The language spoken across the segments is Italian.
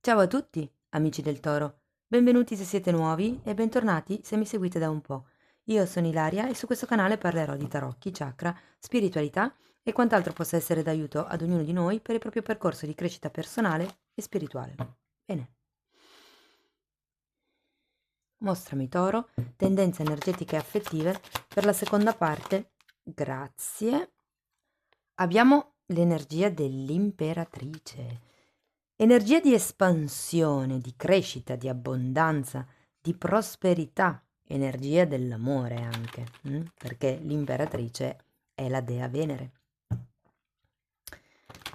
Ciao a tutti, amici del Toro. Benvenuti se siete nuovi e bentornati se mi seguite da un po'. Io sono Ilaria e su questo canale parlerò di tarocchi, chakra, spiritualità e quant'altro possa essere d'aiuto ad ognuno di noi per il proprio percorso di crescita personale e spirituale. Bene. Mostrami Toro, tendenze energetiche e affettive per la seconda parte. Grazie. Abbiamo l'energia dell'imperatrice. Energia di espansione, di crescita, di abbondanza, di prosperità, energia dell'amore anche, perché l'imperatrice è la dea Venere.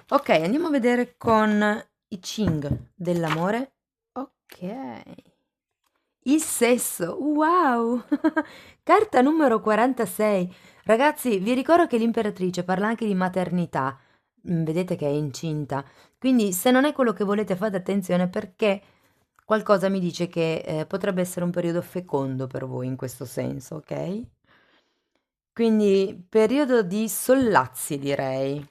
Ok, andiamo a vedere con i Ching dell'amore. Ok. Il sesso, wow! Carta numero 46. Ragazzi, vi ricordo che l'imperatrice parla anche di maternità. Vedete che è incinta. Quindi se non è quello che volete fate attenzione perché qualcosa mi dice che potrebbe essere un periodo fecondo per voi in questo senso, ok? Quindi periodo di sollazzi direi.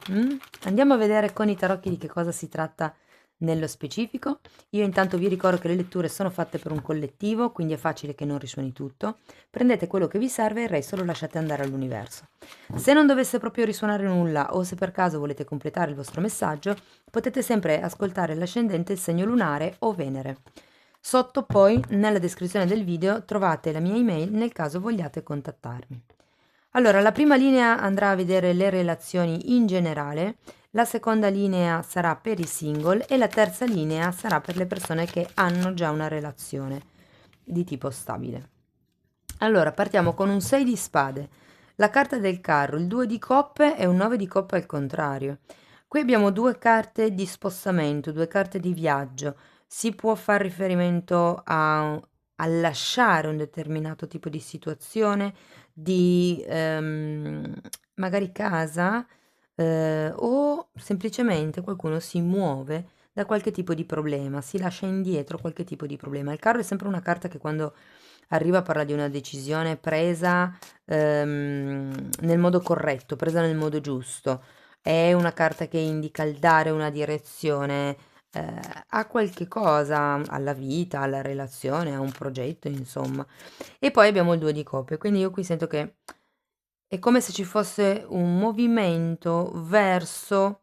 Andiamo a vedere con i tarocchi di che cosa si tratta nello specifico. Io intanto vi ricordo che le letture sono fatte per un collettivo, quindi è facile che non risuoni tutto. Prendete quello che vi serve e il resto lo lasciate andare all'universo. Se non dovesse proprio risuonare nulla o se per caso volete completare il vostro messaggio, potete sempre ascoltare l'ascendente, il segno lunare o Venere. Sotto poi nella descrizione del video trovate la mia email nel caso vogliate contattarmi. Allora, la prima linea andrà a vedere le relazioni in generale, la seconda linea sarà per i single e la terza linea sarà per le persone che hanno già una relazione di tipo stabile. Allora, partiamo con un 6 di spade, la carta del carro, il 2 di coppe e un 9 di coppe al contrario. Qui abbiamo due carte di spostamento, due carte di viaggio. Si può fare riferimento a lasciare un determinato tipo di situazione, di magari casa, o semplicemente qualcuno si muove da qualche tipo di problema, si lascia indietro qualche tipo di problema. Il carro è sempre una carta che quando arriva parla di una decisione presa nel modo corretto, presa nel modo giusto. È una carta che indica il dare una direzione a qualche cosa, alla vita, alla relazione, a un progetto, insomma. E poi abbiamo il 2 di coppe, quindi io qui sento che è come se ci fosse un movimento verso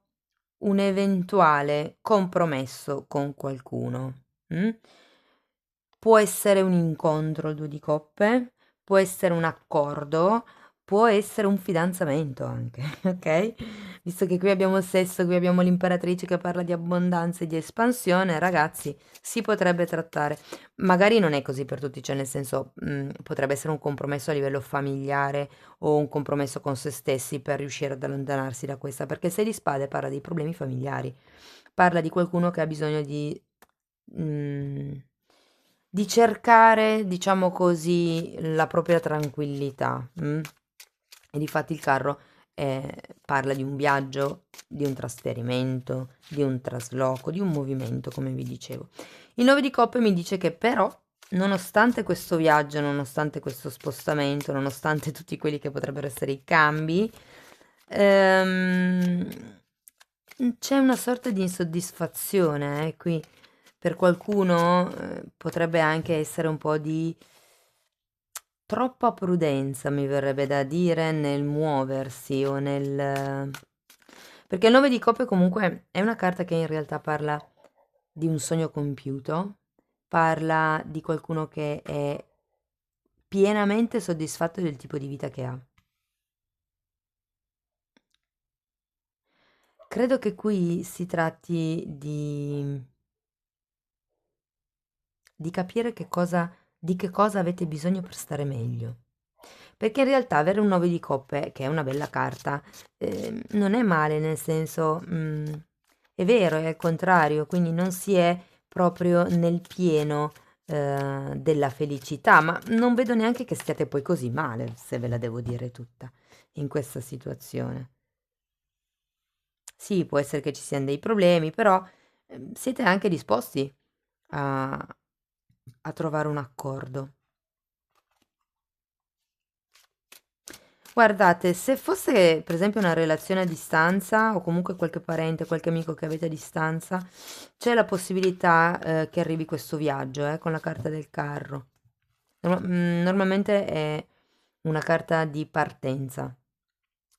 un eventuale compromesso con qualcuno. Mm? Può essere un incontro il 2 di coppe, può essere un accordo, può essere un fidanzamento anche, ok? Visto che qui abbiamo il sesso, qui abbiamo l'imperatrice che parla di abbondanza e di espansione, ragazzi, si potrebbe trattare. Magari non è così per tutti, cioè nel senso, potrebbe essere un compromesso a livello familiare o un compromesso con se stessi per riuscire ad allontanarsi da questa, perché il 6 di spade parla dei problemi familiari, parla di qualcuno che ha bisogno mhmm, di cercare, diciamo così, la propria tranquillità, E difatti il carro, parla di un viaggio, di un trasferimento, di un trasloco, di un movimento, come vi dicevo. Il 9 di coppe mi dice che però, nonostante questo viaggio, nonostante questo spostamento, nonostante tutti quelli che potrebbero essere i cambi, ehm, c'è una sorta di insoddisfazione, qui. Per qualcuno, potrebbe anche essere un po' di troppa prudenza, mi verrebbe da dire, nel muoversi o nel perché il 9 di coppe comunque è una carta che in realtà parla di un sogno compiuto, parla di qualcuno che è pienamente soddisfatto del tipo di vita che ha. Credo che qui si tratti di capire di che cosa avete bisogno per stare meglio. Perché in realtà avere un 9 di coppe, che è una bella carta, non è male, nel senso, è vero, è il contrario, quindi non si è proprio nel pieno della felicità, ma non vedo neanche che stiate poi così male, se ve la devo dire tutta, in questa situazione. Sì, può essere che ci siano dei problemi, però siete anche disposti a, a trovare un accordo. Guardate, se fosse per esempio una relazione a distanza o comunque qualche parente, qualche amico che avete a distanza, c'è la possibilità che arrivi questo viaggio con la carta del carro. Normalmente è una carta di partenza,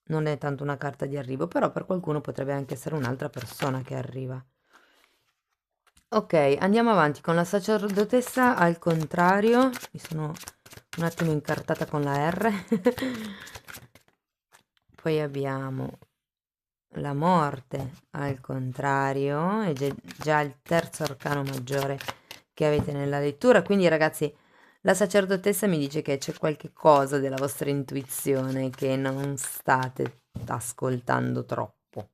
non è tanto una carta di arrivo, però per qualcuno potrebbe anche essere un'altra persona che arriva. Ok, andiamo avanti con la sacerdotessa al contrario. Mi sono un attimo incartata con la R. Poi abbiamo la morte al contrario, è già il terzo arcano maggiore che avete nella lettura. Quindi ragazzi, la sacerdotessa mi dice che c'è qualche cosa della vostra intuizione che non state ascoltando troppo.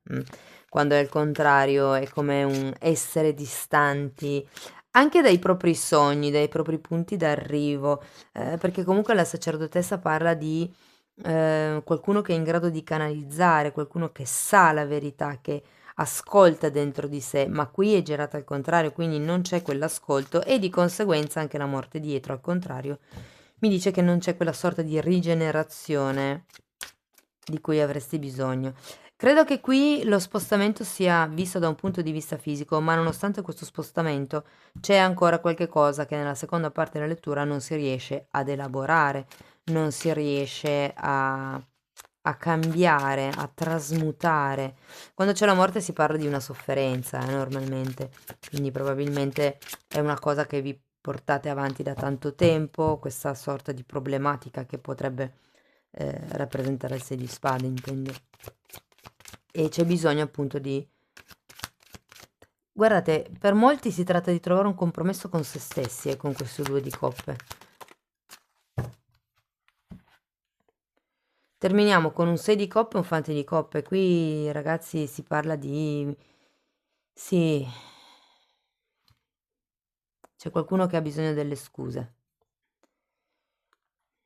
Quando è il contrario è come un essere distanti anche dai propri sogni, dai propri punti d'arrivo, perché comunque la sacerdotessa parla di qualcuno che è in grado di canalizzare, qualcuno che sa la verità, che ascolta dentro di sé, ma qui è girata al contrario, quindi non c'è quell'ascolto e di conseguenza anche la morte dietro, al contrario, mi dice che non c'è quella sorta di rigenerazione di cui avresti bisogno. Credo che qui lo spostamento sia visto da un punto di vista fisico, ma nonostante questo spostamento c'è ancora qualche cosa che nella seconda parte della lettura non si riesce ad elaborare, non si riesce a cambiare, a trasmutare. Quando c'è la morte si parla di una sofferenza, normalmente, quindi probabilmente è una cosa che vi portate avanti da tanto tempo, questa sorta di problematica che potrebbe rappresentare il 6 di spade, intendo. E c'è bisogno appunto di... Guardate, per molti si tratta di trovare un compromesso con se stessi e con questo 2 di coppe. Terminiamo con un 6 di coppe e un fante di coppe. Qui, ragazzi, si parla di... Sì, c'è qualcuno che ha bisogno delle scuse.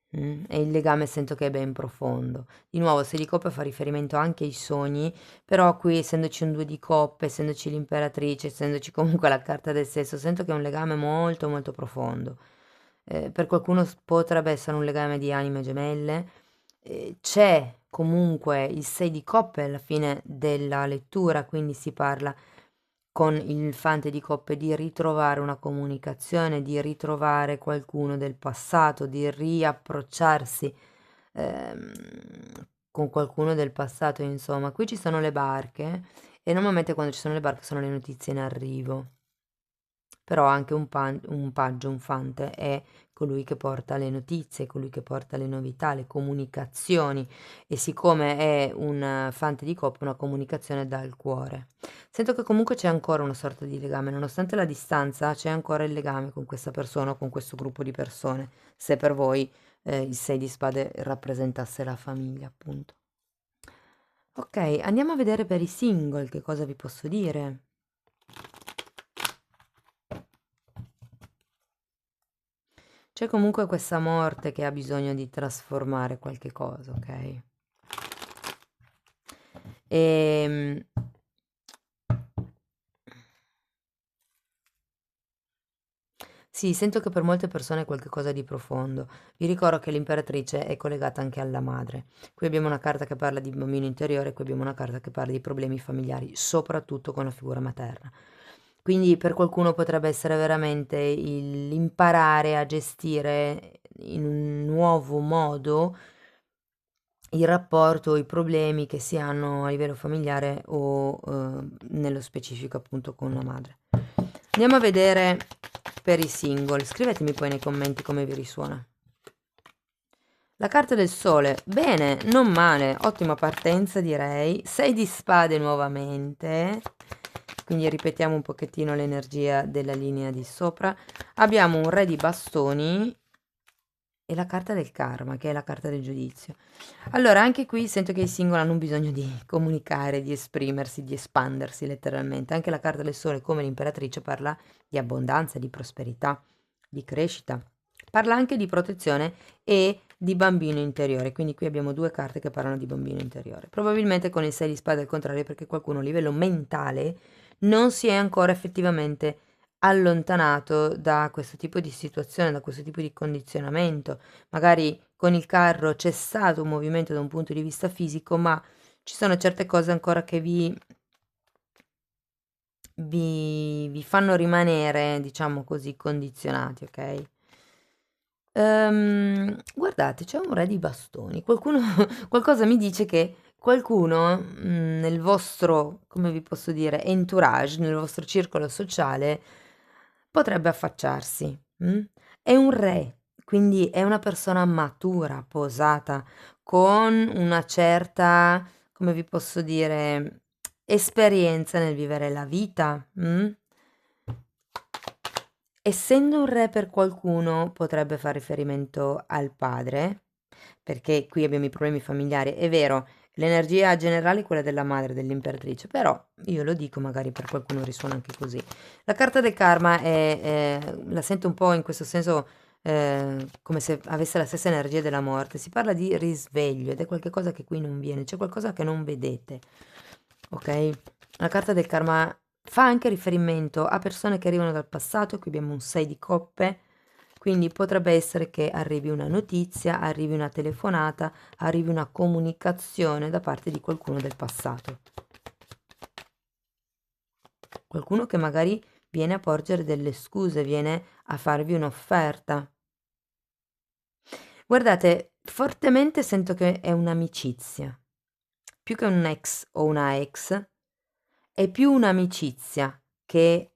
E il legame sento che è ben profondo. Di nuovo, 6 di coppe fa riferimento anche ai sogni, però qui, essendoci un 2 di coppe, essendoci l'imperatrice, essendoci comunque la carta del sesso, sento che è un legame molto molto profondo. Per qualcuno potrebbe essere un legame di anime gemelle. C'è comunque il 6 di coppe alla fine della lettura, quindi si parla con il fante di coppe di ritrovare una comunicazione, di ritrovare qualcuno del passato, di riapprocciarsi ehm, con qualcuno del passato, insomma. Qui ci sono le barche e normalmente quando ci sono le barche sono le notizie in arrivo. Però anche un paggio, un fante, è colui che porta le notizie, colui che porta le novità, le comunicazioni e siccome è un fante di coppe, una comunicazione dal cuore. Sento che comunque c'è ancora una sorta di legame, nonostante la distanza, c'è ancora il legame con questa persona o con questo gruppo di persone, se per voi il 6 di spade rappresentasse la famiglia, appunto. Ok, andiamo a vedere per i single che cosa vi posso dire. C'è comunque questa morte che ha bisogno di trasformare qualche cosa, ok? Ehm, Sì, sento che per molte persone è qualcosa di profondo. Vi ricordo che l'imperatrice è collegata anche alla madre. Qui abbiamo una carta che parla di bambino interiore, qui abbiamo una carta che parla di problemi familiari, soprattutto con la figura materna. Quindi per qualcuno potrebbe essere veramente l'imparare a gestire in un nuovo modo il rapporto o i problemi che si hanno a livello familiare o nello specifico appunto con la madre. Andiamo a vedere per i single. Scrivetemi poi nei commenti come vi risuona. La carta del sole, bene, non male, ottima partenza direi. 6 di spade nuovamente, quindi ripetiamo un pochettino l'energia della linea di sopra. Abbiamo un re di bastoni e la carta del karma, che è la carta del giudizio. Allora, anche qui sento che i single hanno bisogno di comunicare, di esprimersi, di espandersi letteralmente. Anche la carta del sole, come l'imperatrice, parla di abbondanza, di prosperità, di crescita. Parla anche di protezione e di bambino interiore, quindi qui abbiamo due carte che parlano di bambino interiore. Probabilmente con il 6 di spade al contrario, perché qualcuno a livello mentale non si è ancora effettivamente allontanato da questo tipo di situazione, da questo tipo di condizionamento. Magari con il carro c'è stato un movimento da un punto di vista fisico, ma ci sono certe cose ancora che vi fanno rimanere, diciamo così, condizionati, ok? Guardate, c'è un re di bastoni. Qualcuno, qualcosa mi dice che qualcuno nel vostro, come vi posso dire, entourage, nel vostro circolo sociale, potrebbe affacciarsi. È un re, quindi è una persona matura, posata, con una certa, come vi posso dire, esperienza nel vivere la vita. Essendo un re per qualcuno potrebbe far riferimento al padre, perché qui abbiamo i problemi familiari. È vero, l'energia generale è quella della madre, dell'imperatrice, però io lo dico, magari per qualcuno risuona anche così. La carta del karma la sento un po' in questo senso come se avesse la stessa energia della morte. Si parla di risveglio ed è qualcosa che qui non viene, c'è qualcosa che non vedete, ok? La carta del karma fa anche riferimento a persone che arrivano dal passato, qui abbiamo un 6 di coppe, quindi potrebbe essere che arrivi una notizia, arrivi una telefonata, arrivi una comunicazione da parte di qualcuno del passato. Qualcuno che magari viene a porgere delle scuse, viene a farvi un'offerta. Guardate, fortemente sento che è un'amicizia. Più che un ex o una ex, è più un'amicizia che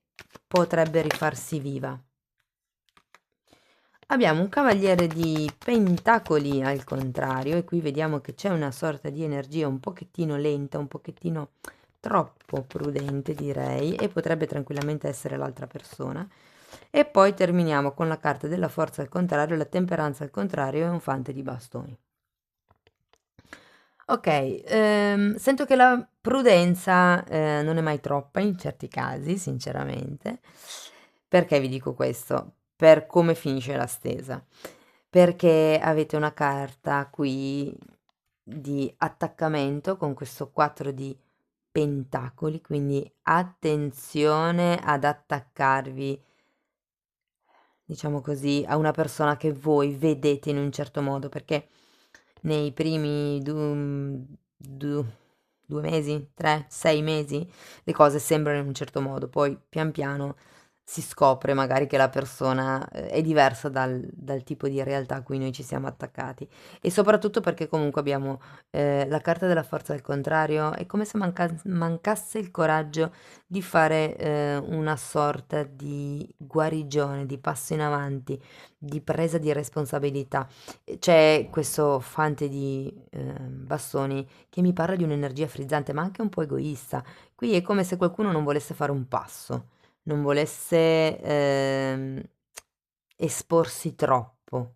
potrebbe rifarsi viva. Abbiamo un cavaliere di pentacoli al contrario e qui vediamo che c'è una sorta di energia un pochettino lenta, un pochettino troppo prudente direi, e potrebbe tranquillamente essere l'altra persona. E poi terminiamo con la carta della forza al contrario, la temperanza al contrario e un fante di bastoni. Ok, sento che la prudenza non è mai troppa in certi casi, sinceramente. Perché vi dico questo? Per come finisce la stesa. Perché avete una carta qui di attaccamento con questo 4 di pentacoli, quindi attenzione ad attaccarvi, diciamo così, a una persona che voi vedete in un certo modo, perché nei primi 2 mesi, 3, 6 mesi, le cose sembrano in un certo modo, poi pian piano si scopre magari che la persona è diversa dal tipo di realtà a cui noi ci siamo attaccati. E soprattutto perché comunque abbiamo la carta della forza al contrario, è come se mancasse il coraggio di fare una sorta di guarigione, di passo in avanti, di presa di responsabilità. C'è questo fante di bastoni che mi parla di un'energia frizzante, ma anche un po' egoista. Qui è come se qualcuno non volesse fare un passo, non volesse esporsi troppo.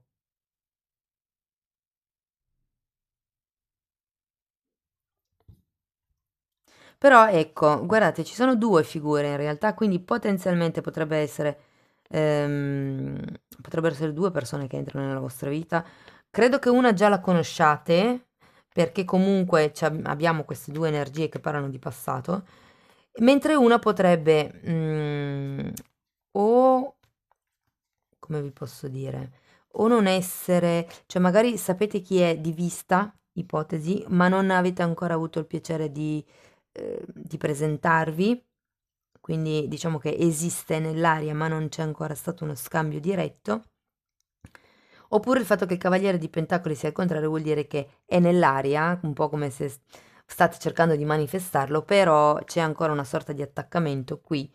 Però ecco, guardate, ci sono due figure in realtà, quindi potenzialmente ehm, potrebbero essere due persone che entrano nella vostra vita. Credo che una già la conosciate, perché comunque abbiamo queste due energie che parlano di passato, mentre una potrebbe o, come vi posso dire, o non essere, cioè magari sapete chi è di vista, ipotesi, ma non avete ancora avuto il piacere di presentarvi, quindi diciamo che esiste nell'aria ma non c'è ancora stato uno scambio diretto, oppure il fatto che il cavaliere di pentacoli sia al contrario vuol dire che è nell'aria, un po' come se state cercando di manifestarlo, però c'è ancora una sorta di attaccamento qui,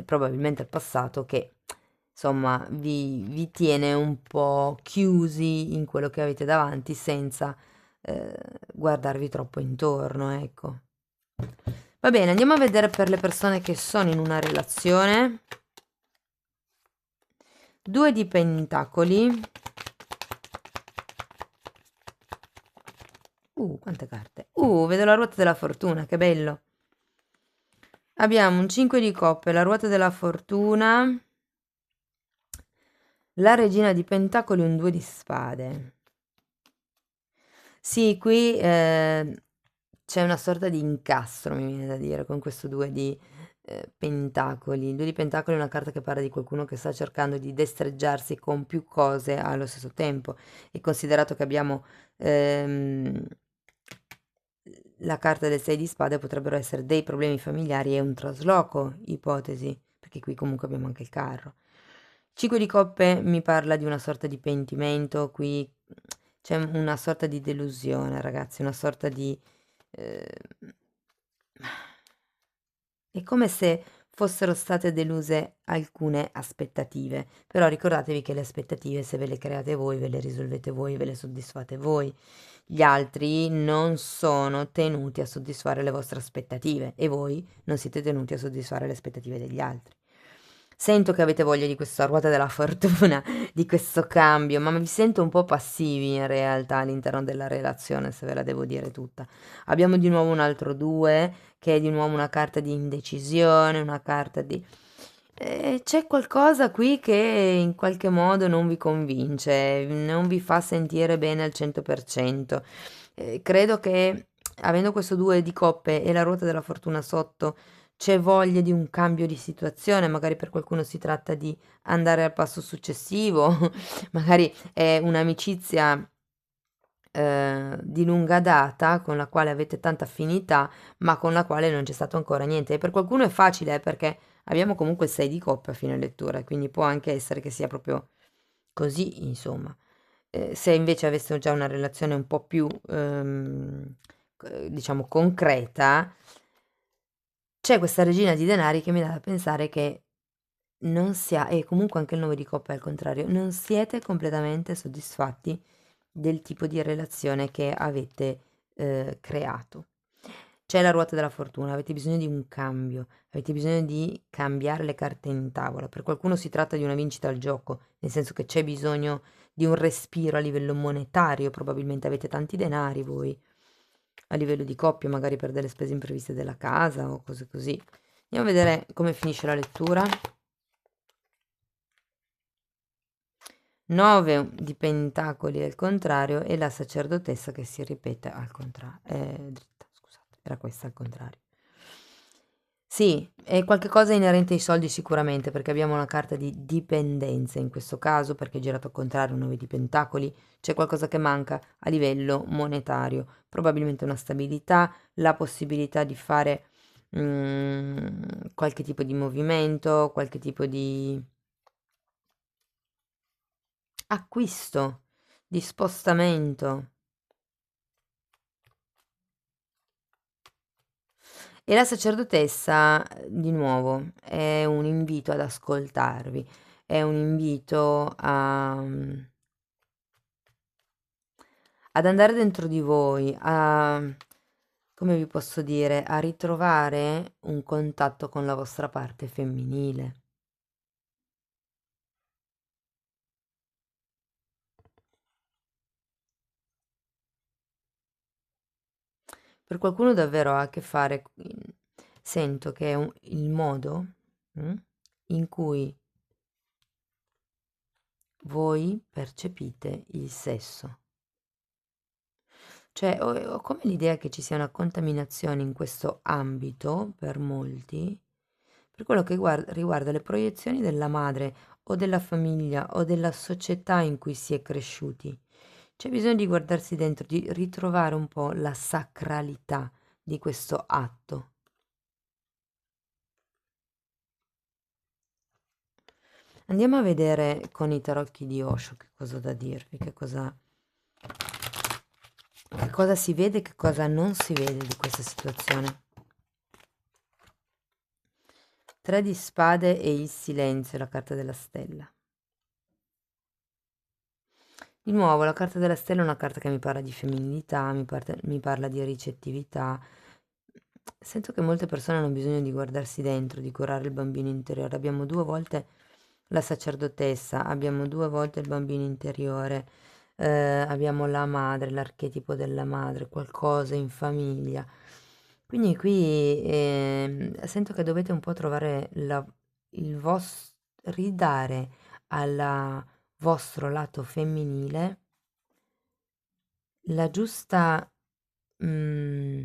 probabilmente al passato, che insomma vi tiene un po' chiusi in quello che avete davanti senza guardarvi troppo intorno, ecco. Va bene, andiamo a vedere per le persone che sono in una relazione. 2 di pentacoli. Quante carte. Vedo la ruota della fortuna, che bello. Abbiamo un 5 di coppe, la ruota della fortuna, la regina di pentacoli, un 2 di spade. Sì, qui c'è una sorta di incastro, mi viene da dire, con questo 2 di pentacoli. Il 2 di pentacoli è una carta che parla di qualcuno che sta cercando di destreggiarsi con più cose allo stesso tempo, e considerato che abbiamo ehm, la carta del 6 di spade, potrebbero essere dei problemi familiari e un trasloco, ipotesi, perché qui comunque abbiamo anche il carro. 5 di coppe mi parla di una sorta di pentimento, qui c'è una sorta di delusione, ragazzi, una sorta di... eh, è come se fossero state deluse alcune aspettative, però ricordatevi che le aspettative, se ve le create voi, ve le risolvete voi, ve le soddisfate voi. Gli altri non sono tenuti a soddisfare le vostre aspettative e voi non siete tenuti a soddisfare le aspettative degli altri. Sento che avete voglia di questa ruota della fortuna, di questo cambio, ma vi sento un po' passivi in realtà all'interno della relazione, se ve la devo dire tutta. Abbiamo di nuovo un altro 2, che è di nuovo una carta di indecisione, una carta di... c'è qualcosa qui che in qualche modo non vi convince, non vi fa sentire bene al 100%. Credo che avendo questo 2 di coppe e la ruota della fortuna sotto, c'è voglia di un cambio di situazione, magari per qualcuno si tratta di andare al passo successivo, magari è un'amicizia di lunga data con la quale avete tanta affinità, ma con la quale non c'è stato ancora niente. E per qualcuno è facile, perché abbiamo comunque il 6 di coppe a fine lettura, quindi può anche essere che sia proprio così, insomma. Se invece avessimo già una relazione un po' più, diciamo, concreta, c'è questa regina di denari che mi dà da pensare che non sia, e comunque anche il 9 di coppe al contrario, non siete completamente soddisfatti del tipo di relazione che avete creato. C'è la ruota della fortuna, avete bisogno di un cambio, avete bisogno di cambiare le carte in tavola. Per qualcuno si tratta di una vincita al gioco, nel senso che c'è bisogno di un respiro a livello monetario, probabilmente avete tanti denari voi, a livello di coppia, magari per delle spese impreviste della casa o cose così. Andiamo a vedere come finisce la lettura. 9 di pentacoli al contrario e la sacerdotessa che si ripete al contrario. Dritta, scusate, era questa al contrario. Sì, è qualcosa inerente ai soldi sicuramente, perché abbiamo una carta di dipendenza in questo caso, perché è girato al contrario, 9 di pentacoli, c'è qualcosa che manca a livello monetario, probabilmente una stabilità, la possibilità di fare qualche tipo di movimento, qualche tipo di acquisto, di spostamento. E la sacerdotessa, di nuovo, è un invito ad ascoltarvi, è un invito ad andare dentro di voi, a, come vi posso dire, a ritrovare un contatto con la vostra parte femminile. Per qualcuno davvero ha a che fare, sento che è il modo mm, in cui voi percepite il sesso. Cioè, ho come l'idea che ci sia una contaminazione in questo ambito per molti, per quello che riguarda le proiezioni della madre o della famiglia o della società in cui si è cresciuti. C'è bisogno di guardarsi dentro, di ritrovare un po' la sacralità di questo atto. Andiamo a vedere con i tarocchi di Osho che cosa ho da dirvi, che cosa si vede, che cosa non si vede di questa situazione. 3 di spade e il silenzio, la carta della stella. Di nuovo, la carta della stella è una carta che mi parla di femminilità, mi parla di ricettività. Sento che molte persone hanno bisogno di guardarsi dentro, di curare il bambino interiore. Abbiamo 2 volte la sacerdotessa, abbiamo 2 volte il bambino interiore, abbiamo la madre, l'archetipo della madre, qualcosa in famiglia. Quindi qui sento che dovete un po' trovare il vostro, ridare al vostro lato femminile la giusta, mm,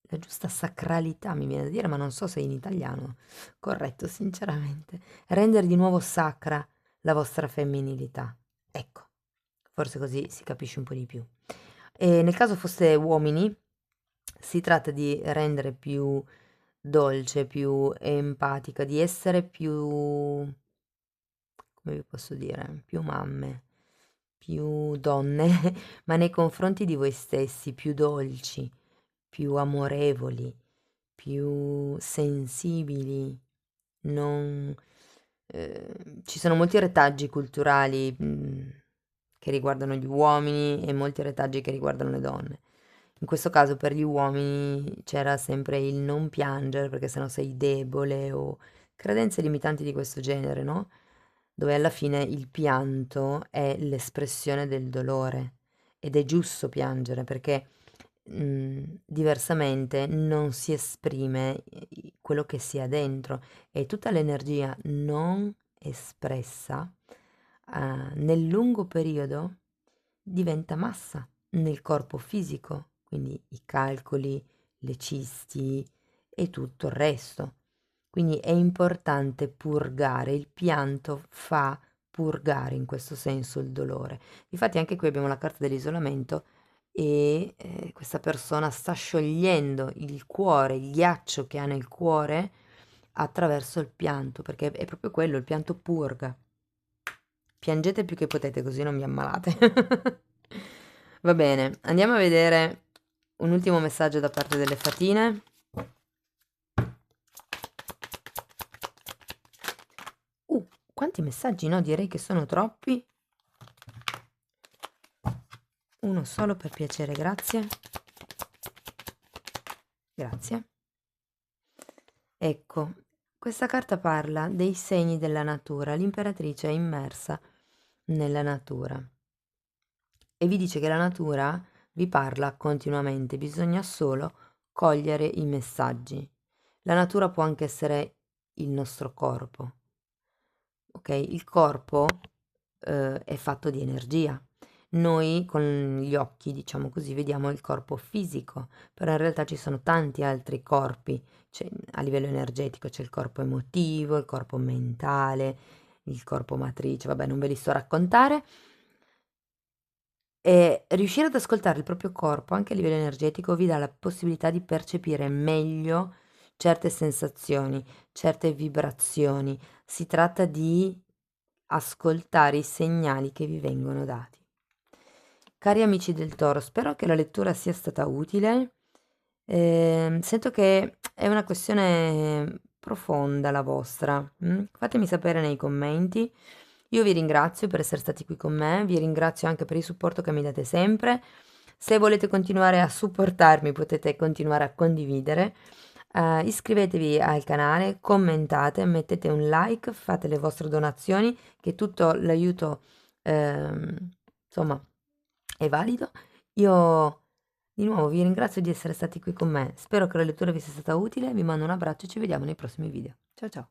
la giusta sacralità, mi viene da dire, ma non so se in italiano corretto, sinceramente. Rendere di nuovo sacra la vostra femminilità. Ecco, forse così si capisce un po' di più. E nel caso foste uomini, si tratta di rendere più dolce, più empatica, di essere più, come vi posso dire, più mamme, più donne, ma nei confronti di voi stessi, più dolci, più amorevoli, più sensibili. Non, ci sono molti retaggi culturali, che riguardano gli uomini e molti retaggi che riguardano le donne. In questo caso per gli uomini c'era sempre il non piangere perché sennò sei debole o credenze limitanti di questo genere, no? Dove alla fine il pianto è l'espressione del dolore ed è giusto piangere perché diversamente non si esprime quello che si ha dentro e tutta l'energia non espressa nel lungo periodo diventa massa nel corpo fisico, quindi i calcoli, le cisti e tutto il resto. Quindi è importante purgare, il pianto fa purgare in questo senso il dolore. Infatti anche qui abbiamo la carta dell'isolamento e questa persona sta sciogliendo il cuore, il ghiaccio che ha nel cuore attraverso il pianto, perché è proprio quello, il pianto purga. Piangete più che potete, così non vi ammalate. Va bene, andiamo a vedere un ultimo messaggio da parte delle fatine. Quanti messaggi? No, direi che sono troppi. Uno solo per piacere, grazie. Grazie. Ecco, questa carta parla dei segni della natura. L'imperatrice è immersa nella natura e vi dice che la natura vi parla continuamente, bisogna solo cogliere i messaggi. La natura può anche essere il nostro corpo, ok? Il corpo è fatto di energia. Noi con gli occhi, diciamo così, vediamo il corpo fisico, però in realtà ci sono tanti altri corpi. A livello energetico c'è il corpo emotivo, il corpo mentale, il corpo matrice, vabbè, non ve li sto a raccontare. E riuscire ad ascoltare il proprio corpo anche a livello energetico vi dà la possibilità di percepire meglio certe sensazioni, certe vibrazioni. Si tratta di ascoltare i segnali che vi vengono dati. Cari amici del Toro, spero che la lettura sia stata utile. Sento che è una questione profonda la vostra. Fatemi sapere nei commenti. Io vi ringrazio per essere stati qui con me, vi ringrazio anche per il supporto che mi date sempre. Se volete continuare a supportarmi potete continuare a condividere. Iscrivetevi al canale, commentate, mettete un like, fate le vostre donazioni, che tutto l'aiuto, insomma, è valido. Io di nuovo vi ringrazio di essere stati qui con me. Spero che la lettura vi sia stata utile. Vi mando un abbraccio e ci vediamo nei prossimi video. Ciao ciao!